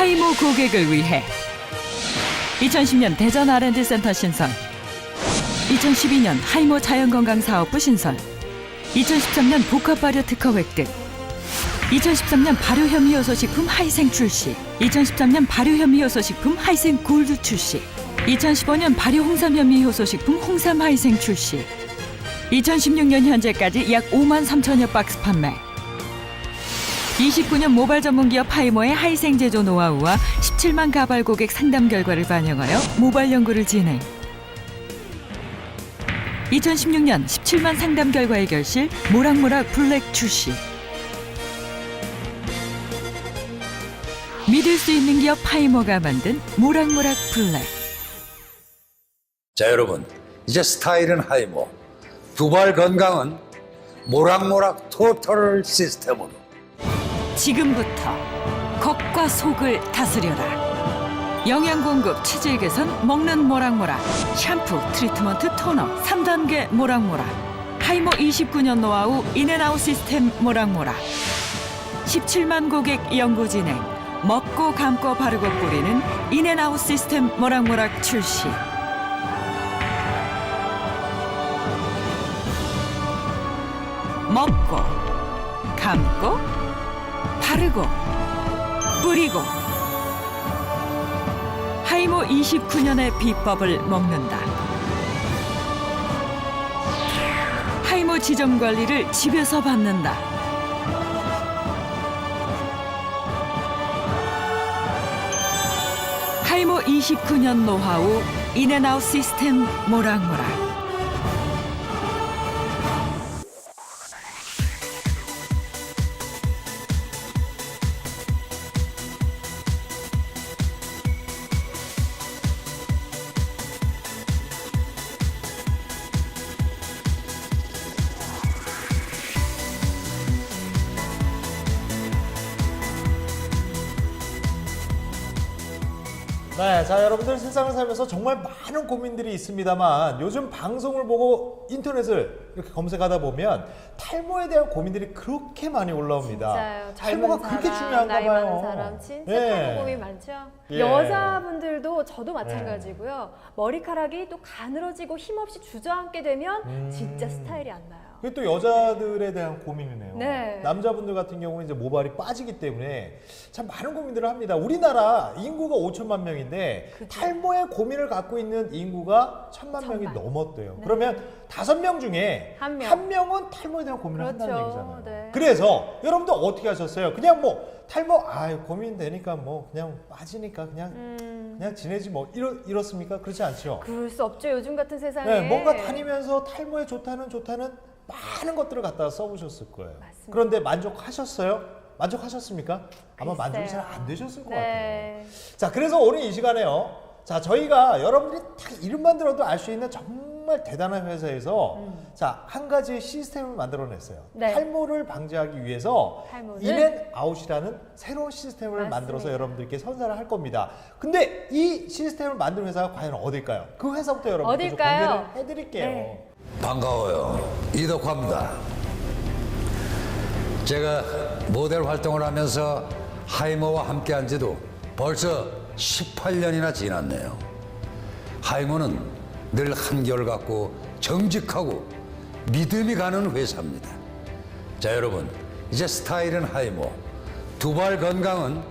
하이모 고객을 위해 2010년 대전 R&D 센터 신설, 2012년 하이모 자연건강사업부 신설, 2013년 복합발효 특허 획득, 2013년 발효현미효소식품 하이생 출시, 2013년 발효현미효소식품 하이생 골드 출시, 2015년 발효홍삼현미효소식품 홍삼 하이생 출시, 2016년 현재까지 약 5만 3천여 박스 판매. 29년 모발 전문기업 하이모의 하이생 제조 노하우와 17만 가발 고객 상담 결과를 반영하여 모발 연구를 진행. 2016년 17만 상담 결과의 결실 모락모락 블랙 출시. 믿을 수 있는 기업 하이모가 만든 모락모락 블랙. 자, 여러분, 이제 스타일은 하이모, 두발 건강은 모락모락 토탈 시스템으로. 지금부터 겉과 속을 다스려라. 영양 공급, 체질 개선, 먹는 모락모락. 샴푸, 트리트먼트, 토너 3단계 모락모락. 하이모 29년 노하우 인앤아웃 시스템 모락모락. 17만 고객 연구 진행. 먹고 감고 바르고 뿌리는 인앤아웃 시스템 모락모락 출시. 먹고 감고 바르고 뿌리고 하이모 29년의 비법을 먹는다. 하이모 지점 관리를 집에서 받는다. 하이모 29년 노하우 인앤아웃 시스템 모락모락. 네, 자, 여러분들 세상을 살면서 정말 많은 고민들이 있습니다만 요즘 방송을 보고 인터넷을 이렇게 검색하다 보면 탈모에 대한 고민들이 그렇게 많이 올라옵니다. 진짜요. 탈모가 젊은 그렇게 사람, 중요한가 나이 봐요. 많은 사람 진짜 네. 탈모 고민 많죠. 예. 여자분들도 저도 마찬가지고요. 머리카락이 또 가늘어지고 힘없이 주저앉게 되면 진짜 스타일이 안 나요. 그게 또 여자들에 대한 고민이네요. 네. 남자분들 같은 경우는 이제 모발이 빠지기 때문에 참 많은 고민들을 합니다. 우리나라 인구가 5천만 명인데 그쵸. 탈모의 고민을 갖고 있는 인구가 1,000만 명이 넘었대요. 그러면 5명 중에 한 명. 한 명은 탈모에 대한 고민을 그렇죠. 한다는 얘기잖아요. 네. 그래서 여러분들 어떻게 하셨어요? 그냥 뭐 탈모 고민 되니까 뭐 그냥 빠지니까 그냥 지내지 뭐 이렇습니까? 그렇지 않죠? 그럴 수 없죠. 요즘 같은 세상에. 네, 뭔가 다니면서 탈모에 좋다는 많은 것들을 갖다가 써보셨을 거예요. 맞습니다. 그런데 만족하셨어요? 만족하셨습니까? 아마 만족이 잘 글쎄요. 안 되셨을 것 네. 같아요. 자, 그래서 오늘 이 시간에요. 자, 저희가 여러분들이 딱 이름만 들어도 알 수 있는 정말 대단한 회사에서 자, 한 가지 시스템을 만들어냈어요. 네. 탈모를 방지하기 위해서 탈모는? 인앤아웃이라는 새로운 시스템을 맞습니다. 만들어서 여러분들께 선사를 할 겁니다. 근데 이 시스템을 만든 회사가 과연 어딜까요? 그 회사부터 여러분께 좀 어딜까요? 공개를 해드릴게요. 네. 반가워요. 이덕화입니다. 제가 모델 활동을 하면서 하이모와 함께 한 지도 벌써 18년이나 지났네요. 하이모는 늘 한결같고 정직하고 믿음이 가는 회사입니다. 자, 여러분, 이제 스타일은 하이모, 두발 건강은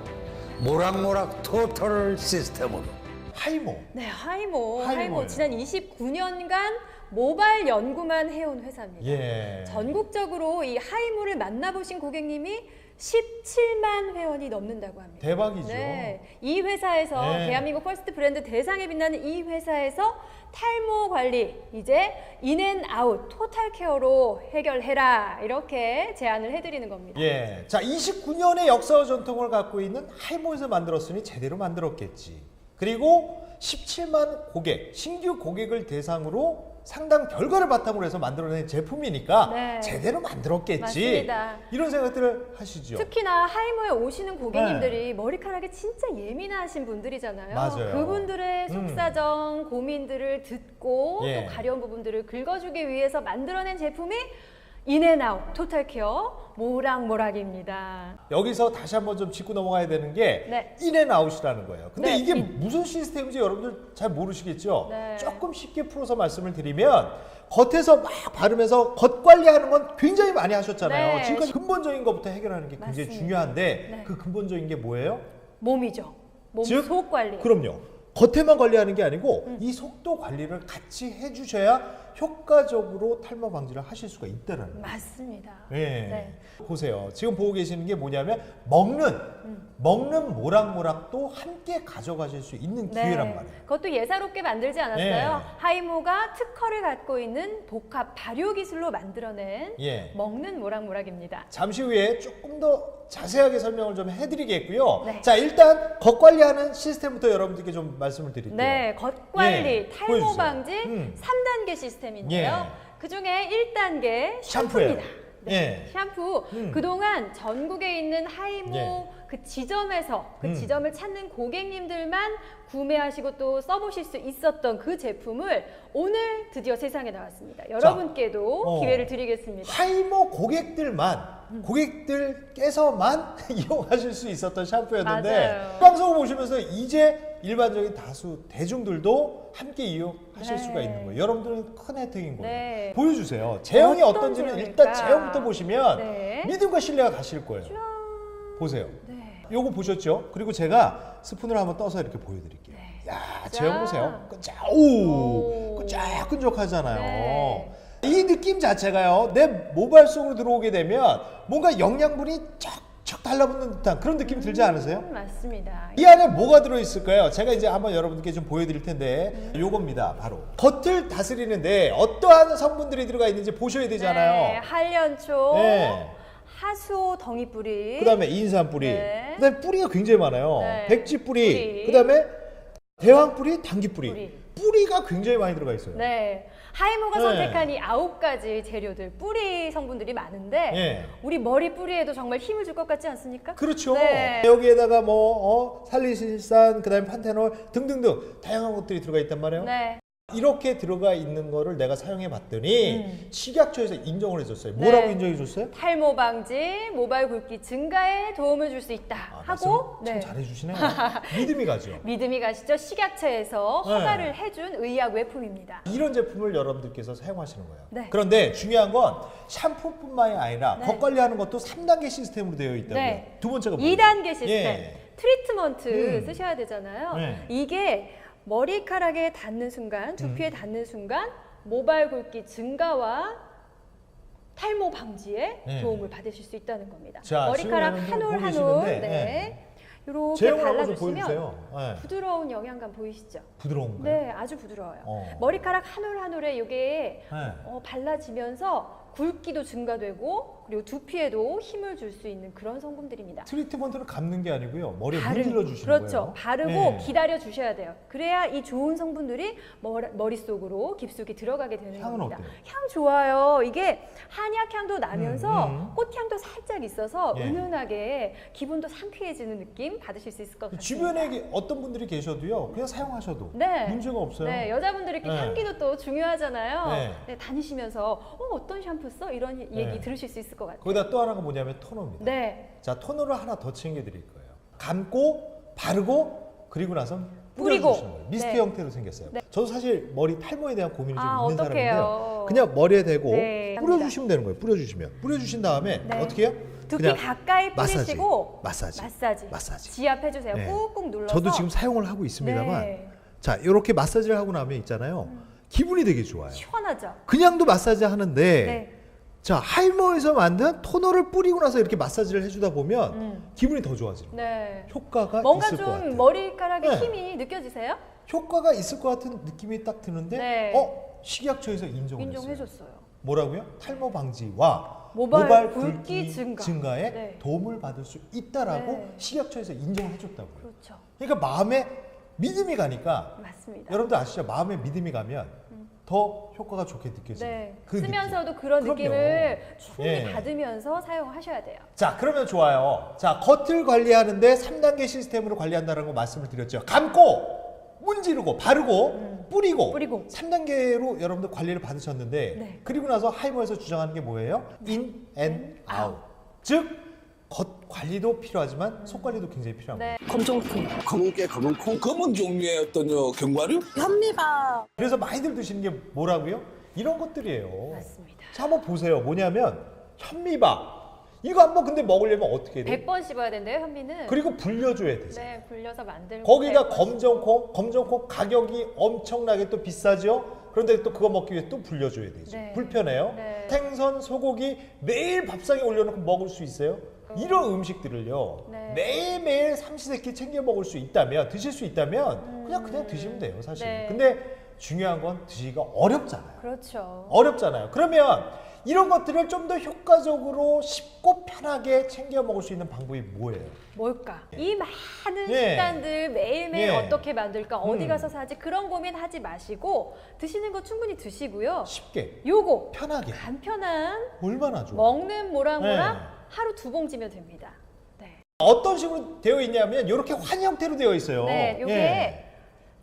모락모락 토탈 시스템으로. 하이모. 네, 하이모. 하이모예요. 지난 29년간 모발 연구만 해온 회사입니다. 예. 전국적으로 이 하이모를 만나보신 고객님이 17만 회원이 넘는다고 합니다. 대박이죠. 네, 이 회사에서 네. 대한민국 퍼스트 브랜드 대상에 빛나는 이 회사에서 탈모 관리 이제 인앤아웃 토탈 케어로 해결해라 이렇게 제안을 해드리는 겁니다. 예. 자, 29년의 역사와 전통을 갖고 있는 하이모에서 만들었으니 제대로 만들었겠지. 그리고 17만 고객, 신규 고객을 대상으로 상당 결과를 바탕으로 해서 만들어낸 제품이니까 네. 제대로 만들었겠지. 맞습니다. 이런 생각들을 하시죠. 특히나 하이모에 오시는 고객님들이 머리카락이 진짜 예민하신 분들이잖아요. 맞아요. 그분들의 속사정, 고민들을 듣고 예. 또 가려운 부분들을 긁어주기 위해서 만들어낸 제품이 인앤아웃 토탈케어 모락모락입니다. 여기서 다시 한번 좀 짚고 넘어가야 되는 게 네. 인앤아웃이라는 거예요. 근데 네. 이게 무슨 시스템인지 여러분들 잘 모르시겠죠? 네. 조금 쉽게 풀어서 말씀을 드리면 겉에서 막 바르면서 겉 관리하는 건 굉장히 많이 하셨잖아요. 네. 지금까지 근본적인 것부터 해결하는 게 굉장히 맞습니다. 중요한데 네. 그 근본적인 게 뭐예요? 몸이죠. 몸 즉, 속 관리. 그럼요. 겉에만 관리하는 게 아니고 이 속도 관리를 같이 해주셔야 효과적으로 탈모 방지를 하실 수가 있다는 거예요. 맞습니다. 예. 네. 보세요. 지금 보고 계시는 게 뭐냐면 먹는 모락모락도 함께 가져가실 수 있는 기회란 말이에요. 그것도 예사롭게 만들지 않았어요. 네. 하이모가 특허를 갖고 있는 복합 발효 기술로 만들어낸 예. 먹는 모락모락입니다. 잠시 후에 조금 더 자세하게 설명을 좀 해드리겠고요. 네. 자, 일단 겉 관리하는 시스템부터 여러분들께 좀 말씀을 드릴게요. 네, 겉 관리, 예, 탈모 보여주세요. 방지 3단계 시스템인데요. 예. 그 중에 1단계 샴푸예요. 샴푸입니다. 네, 예. 샴푸. 그동안 전국에 있는 하이모 예. 그 지점에서 그 지점을 찾는 고객님들만 구매하시고 또 써보실 수 있었던 그 제품을 오늘 드디어 세상에 나왔습니다. 여러분께도 기회를 드리겠습니다. 하이모 고객들께서만 이용하실 수 있었던 샴푸였는데 맞아요. 방송을 보시면서 이제 일반적인 다수 대중들도 함께 이용하실 네. 수가 있는 거예요. 여러분들은 큰 혜택인 거예요. 네. 보여주세요. 제형이 어떤 어떤지는 제형일까? 일단 제형부터 보시면 네. 믿음과 신뢰가 가실 거예요. 보세요. 네. 요거 보셨죠? 그리고 제가 스푼을 한번 떠서 이렇게 보여드릴게요. 야, 제형 보세요. 끈적끈적하잖아요. 네. 이 느낌 자체가요, 내 모발 속으로 들어오게 되면 뭔가 영양분이 척척 달라붙는 듯한 그런 느낌이 들지 않으세요? 맞습니다. 이 안에 뭐가 들어있을까요? 제가 이제 한번 여러분들께 좀 보여드릴 텐데 요겁니다. 바로 겉을 다스리는데 어떠한 성분들이 들어가 있는지 보셔야 네, 되잖아요. 한련초, 네. 하수오 덩이뿌리, 그 다음에 인삼뿌리, 네. 그 다음에 뿌리가 굉장히 많아요. 네. 백지뿌리, 뿌리. 그 다음에 대왕뿌리, 당귀뿌리. 뿌리. 뿌리가 굉장히 많이 들어가 있어요. 네. 하이모가 네. 선택한 이 9가지 재료들, 뿌리 성분들이 많은데 네. 우리 머리 뿌리에도 정말 힘을 줄 것 같지 않습니까? 그렇죠. 네. 여기에다가 살리실산, 그 다음에 판테놀 등등등 다양한 것들이 들어가 있단 말이에요. 네. 이렇게 들어가 있는 거를 내가 사용해 봤더니 식약처에서 인정을 해줬어요. 네. 뭐라고 인정해 줬어요? 탈모 방지, 모발 굵기 증가에 도움을 줄 수 있다 하고 참 잘해주시네요. 믿음이 가죠. 믿음이 가시죠? 식약처에서 네. 허가를 해준 의약 외품입니다. 이런 제품을 여러분들께서 사용하시는 거예요. 네. 그런데 중요한 건 샴푸뿐만이 아니라 네. 겉관리하는 것도 3단계 시스템으로 되어 있다고요. 네. 두 번째가 뭐예요? 2단계 시스템. 예. 트리트먼트 쓰셔야 되잖아요. 네. 이게 머리카락에 닿는 순간, 두피에 닿는 순간 모발 굵기 증가와 탈모 방지에 네. 도움을 받으실 수 있다는 겁니다. 자, 머리카락 지금 한 올 보고 한 계시는데, 올 네. 네. 이렇게 제형을 한번 좀 발라주시면 보여주세요. 네. 부드러운 영양감 보이시죠? 부드러운 거예요. 네, 아주 부드러워요. 머리카락 한 올 한 올에 이게 네. 발라지면서 굵기도 증가되고 그리고 두피에도 힘을 줄 수 있는 그런 성분들입니다. 트리트먼트는 감는 게 아니고요. 머리에 바르는 문질러 주시는 그렇죠. 거예요. 바르고 네. 기다려 주셔야 돼요. 그래야 이 좋은 성분들이 머릿속으로 깊숙이 들어가게 되는 향은 겁니다. 어때요? 향 좋아요. 이게 한약향도 나면서 꽃향도 살짝 있어서 예. 은은하게 기분도 상쾌해지는 느낌 받으실 수 있을 것 같습니다. 주변에 어떤 분들이 계셔도요. 그냥 사용하셔도 네. 문제가 없어요. 네, 여자분들이 이렇게 네. 향기도 또 중요하잖아요. 네. 네, 다니시면서 어떤 샴푸 써? 이런 얘기 네. 들으실 수 있을 것 같아요. 거기다 또 하나가 뭐냐면 토너입니다. 네. 자, 토너를 하나 더 챙겨드릴 거예요. 감고 바르고 그리고 나서 뿌리고. 뿌려주시는 거예요. 미스트 네. 형태로 생겼어요. 저도 사실 머리 탈모에 대한 고민이 좀 있는 어떡해요. 사람인데요. 그냥 머리에 대고 네, 뿌려주시면 되는 거예요. 뿌려주신 다음에 네. 어떻게 해요? 두피 그냥 가까이 뿌리시고 마사지. 지압해주세요. 네. 꾹꾹 눌러서. 저도 지금 사용을 하고 있습니다만 네. 자, 이렇게 마사지를 하고 나면 있잖아요. 기분이 되게 좋아요. 시원하죠. 그냥도 마사지 하는데 네. 자, 하이모에서 만든 토너를 뿌리고 나서 이렇게 마사지를 해주다 보면 기분이 더 좋아지는 거예요. 네. 효과가 뭔가 있을 것 같아요. 좀 머리카락에 네. 힘이 느껴지세요? 효과가 있을 것 같은 느낌이 딱 드는데 네. 식약처에서 인정을 했어요. 인정해줬어요. 뭐라고요? 탈모 방지와 모발 굵기 굵기 증가에 네. 도움을 받을 수 있다라고 네. 식약처에서 인정을 해줬다고요. 그렇죠. 그러니까 마음에 믿음이 가니까 맞습니다. 여러분들 아시죠? 마음에 믿음이 가면 더 효과가 좋게 느껴져요. 네. 그 쓰면서도 느낌. 그런 그럼요. 느낌을 충분히 예. 받으면서 사용하셔야 돼요. 자, 그러면 좋아요. 자, 겉을 관리하는데 3단계 시스템으로 관리한다는 거 말씀을 드렸죠. 감고 문지르고 바르고 뿌리고 뿌리고. 3단계로 여러분들 관리를 받으셨는데 네. 그리고 나서 하이모에서 주장하는 게 뭐예요? in and out. 즉 겉 관리도 필요하지만 속 관리도 굉장히 필요합니다. 네. 검정콩, 검은 깨, 검은 콩, 검은 종류의 어떤 견과류? 현미밥, 그래서 많이들 드시는 게 뭐라고요? 이런 것들이에요. 맞습니다. 자, 한번 보세요. 뭐냐면 현미밥. 이거 한번 근데 먹으려면 어떻게 돼요? 100번 씹어야 된대요, 현미는. 그리고 불려줘야 되죠. 네, 불려서 만들고. 거기다 100번 검정콩 가격이 엄청나게 또 비싸죠. 그런데 또 그거 먹기 위해 또 불려줘야 되죠. 네. 불편해요. 네. 생선, 소고기 매일 밥상에 올려놓고 먹을 수 있어요. 이런 음식들을요. 네. 매일매일 삼시세끼 챙겨 먹을 수 있다면, 드실 수 있다면 그냥 드시면 돼요, 사실. 네. 근데 중요한 건 드시기가 어렵잖아요. 그렇죠. 어렵잖아요. 그러면 이런 것들을 좀 더 효과적으로 쉽고 편하게 챙겨 먹을 수 있는 방법이 뭐예요? 뭘까? 이 많은 예. 식단들 매일매일 예. 어떻게 만들까? 어디 가서 사지? 그런 고민하지 마시고 드시는 거 충분히 드시고요. 쉽게, 요거 편하게. 간편한 얼마나 좋아. 먹는 모락모락 네. 하루 2봉지면 됩니다. 네. 어떤 식으로 되어 있냐면 이렇게 환 형태로 되어 있어요. 네, 요게 예.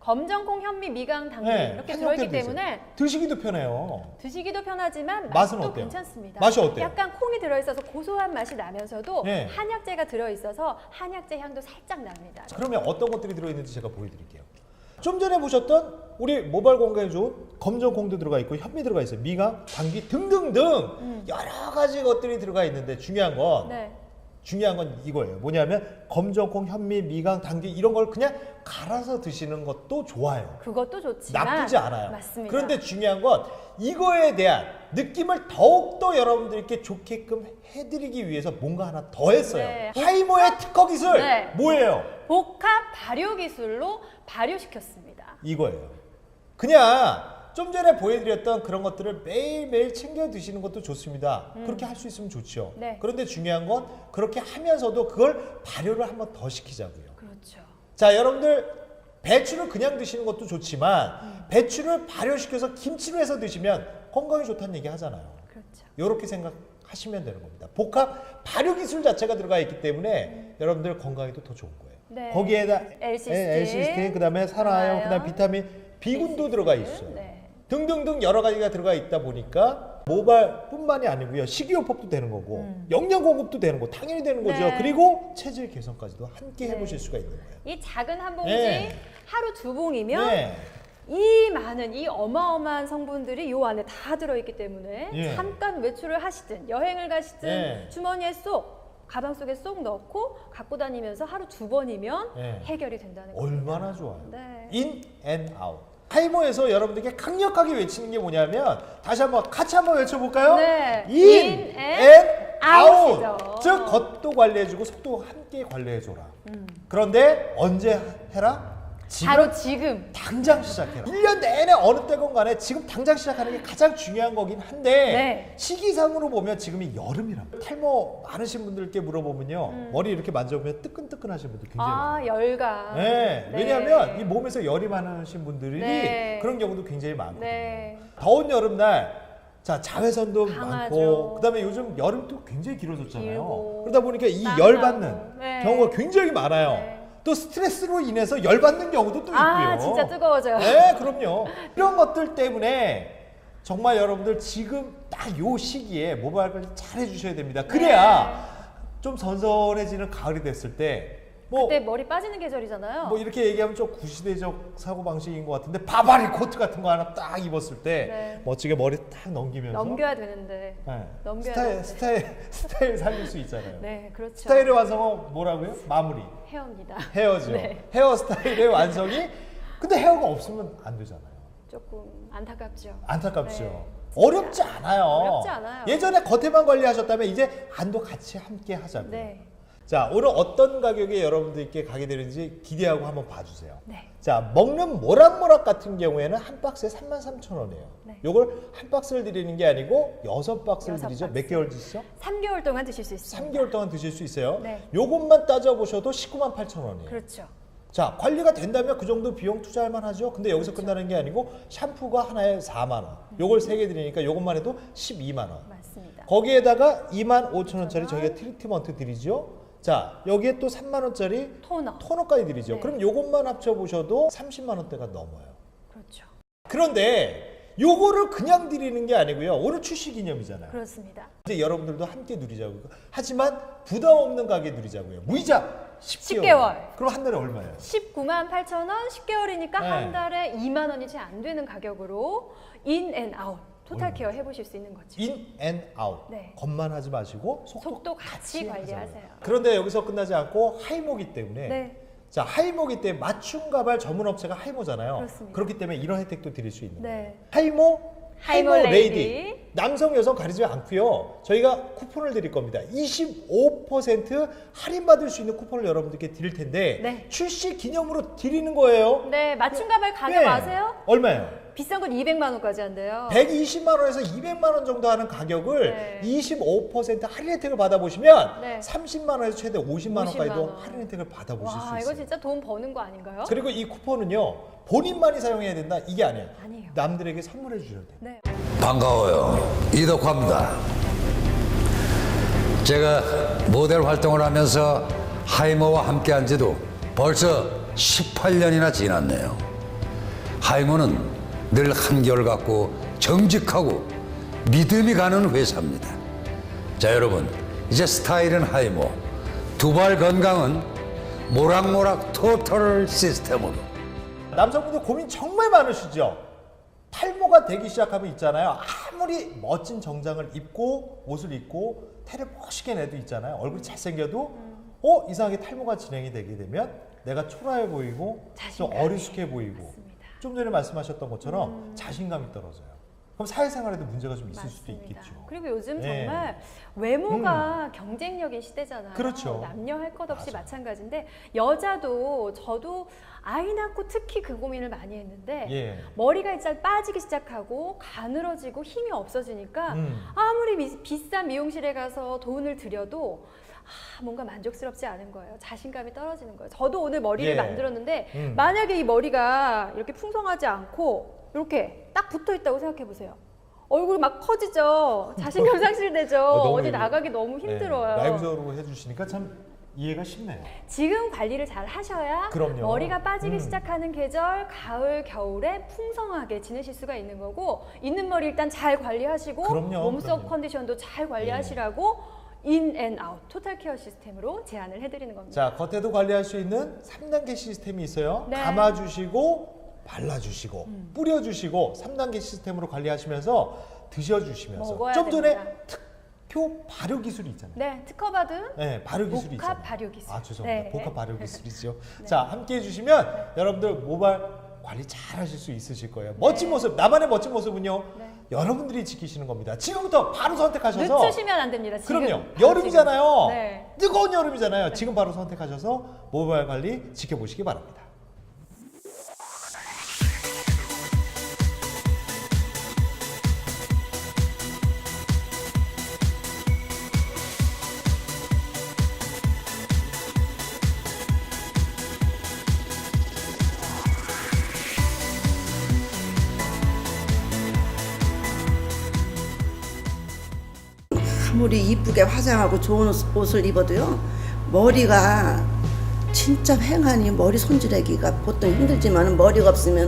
검정콩, 현미, 미강, 당근 네, 이렇게 한 들어있기 형태로 돼 때문에 있어요. 드시기도 편해요. 드시기도 편하지만 맛은 맛도 어때요? 괜찮습니다. 맛이 어때요? 약간 콩이 들어있어서 고소한 맛이 나면서도 네. 한약재가 들어있어서 한약재 향도 살짝 납니다. 그러면 어떤 것들이 들어있는지 제가 보여드릴게요. 좀 전에 보셨던 우리 모발 건강에 좋은 검정콩도 들어가 있고 현미 들어가 있어요. 미강, 당귀 등등등 여러 가지 것들이 들어가 있는데 중요한 건 네. 이거예요. 뭐냐면 검정콩, 현미, 미강, 당귀 이런 걸 그냥 갈아서 드시는 것도 좋아요. 그것도 좋지만 나쁘지 않아요. 맞습니다. 그런데 중요한 건 이거에 대한 느낌을 더욱더 여러분들께 좋게끔 해드리기 위해서 뭔가 하나 더 했어요. 네. 하이모의 특허 기술 네. 뭐예요? 복합 발효 기술로 발효시켰습니다. 이거예요. 그냥 좀 전에 보여드렸던 그런 것들을 매일매일 챙겨 드시는 것도 좋습니다. 그렇게 할 수 있으면 좋죠. 네. 그런데 중요한 건 그렇게 하면서도 그걸 발효를 한번 더 시키자고요. 그렇죠. 자, 여러분들 배추를 그냥 드시는 것도 좋지만 배추를 발효시켜서 김치로 해서 드시면 건강에 좋다는 얘기 하잖아요. 그렇죠. 이렇게 생각하시면 되는 겁니다. 복합 발효 기술 자체가 들어가 있기 때문에 여러분들 건강에도 더 좋은 거예요. 네. 거기에다 L-시스틴, L-시스틴, 그다음에 산화아연, 그다음 비타민 B군도 들어가 있어요. 네. 등등등 여러 가지가 들어가 있다 보니까 모발뿐만이 아니고요. 식이요법도 되는 거고 영양 공급도 되는 거 당연히 되는 거죠. 네. 그리고 체질 개선까지도 함께 네. 해보실 수가 있는 거예요. 이 작은 한 봉지 네. 하루 2봉이면 네. 이 많은 이 어마어마한 성분들이 요 안에 다 들어있기 때문에 예. 잠깐 외출을 하시든 여행을 가시든 예. 주머니에 쏙 가방 속에 쏙 넣고 갖고 다니면서 하루 2번이면 예. 해결이 된다는 거예요. 얼마나 좋아요. 네. in and out. 하이모에서 여러분들께 강력하게 외치는 게 뭐냐면 다시 한번 같이 한번 외쳐볼까요? 네. in in and out. out이죠. 즉 겉도 관리해주고 속도 함께 관리해줘라. 그런데 언제 해라? 지금 바로 지금. 당장 시작해라. 1년 내내 어느 때건 간에 지금 당장 시작하는 게 가장 중요한 거긴 한데 네. 시기상으로 보면 지금이 여름이랍니다. 탈모 많으신 분들께 물어보면요. 머리 이렇게 만져보면 뜨끈뜨끈하신 분들 굉장히 많아요. 아, 열감. 네. 네. 왜냐하면 이 몸에서 열이 많으신 분들이 네. 그런 경우도 굉장히 많거든요. 네. 더운 여름날 자 자외선도 강하죠. 많고 그다음에 요즘 여름도 굉장히 길어졌잖아요. 길고, 그러다 보니까 이 땀 열 나고. 받는 네. 경우가 굉장히 많아요. 네. 또 스트레스로 인해서 열 받는 경우도 또 있고요. 아, 진짜 뜨거워져요. 네, 그럼요. 이런 것들 때문에 정말 여러분들 지금 딱 요 시기에 모발 관리 잘 해주셔야 됩니다. 그래야 좀 선선해지는 가을이 됐을 때 그때 머리 빠지는 계절이잖아요. 뭐 이렇게 얘기하면 좀 구시대적 사고 방식인 것 같은데 바바리 코트 같은 거 하나 딱 입었을 때 네. 멋지게 머리 딱 넘기면서 넘겨야 되는데. 네. 넘겨야 스타일 살릴 수 있잖아요. 네, 그렇죠. 스타일의 완성은 뭐라고요? 마무리. 헤어입니다. 헤어죠. 네. 헤어스타일의 완성이 근데 헤어가 없으면 안 되잖아요. 조금 안타깝죠. 안타깝죠. 네. 어렵지 않아요. 어렵지 않아요. 예전에 겉에만 관리하셨다면 이제 안도 같이 함께 하자고요. 네. 자, 오늘 어떤 가격에 여러분들께 가게 되는지 기대하고 한번 봐주세요. 네. 자, 먹는 모락모락 같은 경우에는 한 박스에 33,000원이에요. 네. 요걸 한 박스를 드리는 게 아니고 6박스를 여섯 드리죠. 박스. 몇 개월 드시죠? 3개월 동안 드실 수 있습니다. 3개월 동안 드실 수 있어요. 네. 요것만 따져보셔도 198,000원이에요. 그렇죠. 자, 관리가 된다면 그 정도 비용 투자할 만하죠. 근데 여기서 끝나는 게 아니고 샴푸가 하나에 4만 원. 요걸 3개 드리니까 요것만 해도 12만 원. 맞습니다. 거기에다가 25,000원짜리 저희가 트리트먼트 드리죠. 자, 여기에 또 3만 원짜리 토너까지 드리죠. 네. 그럼 요것만 합쳐 보셔도 30만 원대가 넘어요. 그렇죠. 그런데 요거를 그냥 드리는 게 아니고요. 오늘 출시 기념이잖아요. 그렇습니다. 이제 여러분들도 함께 누리자고요. 하지만 부담 없는 가게 누리자고요. 무이자 10개월. 그럼 한 달에 얼마예요? 19만 8천 원, 10개월이니까 네. 한 달에 2만 원이 채 안 되는 가격으로 인 앤 아웃 토탈 케어 해보실 수 있는 거죠. 인 앤 아웃. 네. 겁만 하지 마시고 속도 같이 관리하세요. 그런데 여기서 끝나지 않고 하이모기 때문에 네. 자, 하이모기 때문에 맞춤 가발 전문 업체가 하이모잖아요. 그렇습니다. 그렇기 때문에 이런 혜택도 드릴 수 있는 거예요. 네. 하이모 레이디. 레이디. 남성 여성 가리지 않고요. 저희가 쿠폰을 드릴 겁니다. 25% 할인받을 수 있는 쿠폰을 여러분들께 드릴 텐데 네. 출시 기념으로 드리는 거예요. 네, 맞춤 가발 가격 네. 아세요? 얼마예요? 비싼 건 200만 원까지 한대요. 120만 원에서 200만 원 정도 하는 가격을 네. 25% 할인 혜택을 받아보시면 네. 30만 원에서 최대 50만 원까지도 50만 원. 할인 혜택을 받아보실 수 와, 있어요. 이거 진짜 돈 버는 거 아닌가요? 그리고 이 쿠폰은요, 본인만이 사용해야 된다, 이게 아니에요. 아니에요. 남들에게 선물해 주셔도 돼요. 네. 반가워요. 이덕화입니다. 제가 모델 활동을 하면서 하이모와 함께한 지도 벌써 18년이나 지났네요. 하이모는 늘 한결같고 정직하고 믿음이 가는 회사입니다. 자, 여러분, 이제 스타일은 하이모, 두발 건강은 모락모락 토탈 시스템으로. 남성분들 고민 정말 많으시죠? 탈모가 되기 시작하면 있잖아요. 아무리 멋진 정장을 입고 옷을 입고 태를 멋있게 내도 있잖아요. 얼굴이 잘생겨도 이상하게 탈모가 진행이 되게 되면 내가 초라해 보이고 좀 자신감이. 어리숙해 보이고 맞습니다. 좀 전에 말씀하셨던 것처럼 자신감이 떨어져요. 그럼 사회생활에도 문제가 좀 있을 수도 맞습니다. 있겠죠. 그리고 요즘 네. 정말 외모가 경쟁력의 시대잖아요. 그렇죠. 남녀 할 것 없이 맞아. 마찬가지인데 여자도 저도 아이 낳고 특히 그 고민을 많이 했는데 예. 머리가 일단 빠지기 시작하고 가늘어지고 힘이 없어지니까 아무리 비싼 미용실에 가서 돈을 들여도 뭔가 만족스럽지 않은 거예요. 자신감이 떨어지는 거예요. 저도 오늘 머리를 예. 만들었는데 만약에 이 머리가 이렇게 풍성하지 않고 이렇게 딱 붙어 있다고 생각해 보세요. 얼굴이 막 커지죠. 자신감 상실되죠. 너무 어디 이거- 나가기 너무 힘들어요. 네, 라이브적으로 해주시니까 참 이해가 쉽네요. 지금 관리를 잘 하셔야 그럼요. 머리가 빠지기 시작하는 계절, 가을, 겨울에 풍성하게 지내실 수가 있는 거고 있는 머리 일단 잘 관리하시고 그럼요, 몸속 그럼요. 컨디션도 잘 관리하시라고 인 앤 아웃 토탈 케어 시스템으로 제안을 해드리는 겁니다. 자, 겉에도 관리할 수 있는 3단계 시스템이 있어요. 네. 감아주시고 발라주시고 뿌려주시고 3단계 시스템으로 관리하시면서 드셔주시면서 먹어야 좀 전에 됩니다. 특효 발효 기술이 있잖아요. 네, 특허받은 네, 발효 기술이 복합 있잖아요. 발효 기술. 아, 죄송합니다. 네. 복합 발효 기술이죠. 자, 함께 해주시면 여러분들 모발 관리 잘 하실 수 있으실 거예요. 멋진 모습, 나만의 멋진 모습은요. 네. 여러분들이 지키시는 겁니다. 지금부터 바로 선택하셔서 늦추시면 안 됩니다. 지금. 그럼요. 바로 여름이잖아요. 지금. 네. 뜨거운 여름이잖아요. 지금 바로 선택하셔서 모발 관리 지켜보시기 바랍니다. 아무리 이쁘게 화장하고 좋은 옷을 입어도요 머리가 진짜 휑하니 머리 손질하기가 보통 힘들지만 머리가 없으면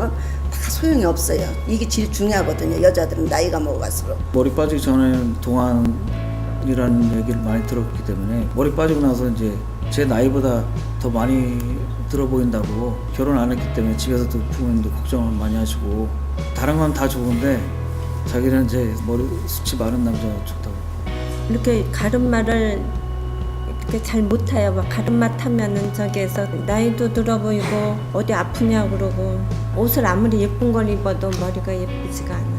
다 소용이 없어요. 이게 제일 중요하거든요. 여자들은 나이가 먹어갈수록. 머리 빠지기 전에는 동안이라는 얘기를 많이 들었기 때문에 머리 빠지고 나서 이제 제 나이보다 더 많이 들어 보인다고 결혼 안 했기 때문에 집에서도 부모님도 걱정을 많이 하시고 다른 건 다 좋은데 자기는 이제 머리 숱이 많은 남자가 좋다고. 이렇게 가르마를 이렇게 잘 못해요. 막 가르마 타면은 저기에서 나이도 들어 보이고 어디 아프냐고 그러고 옷을 아무리 예쁜 걸 입어도 머리가 예쁘지가 않아요.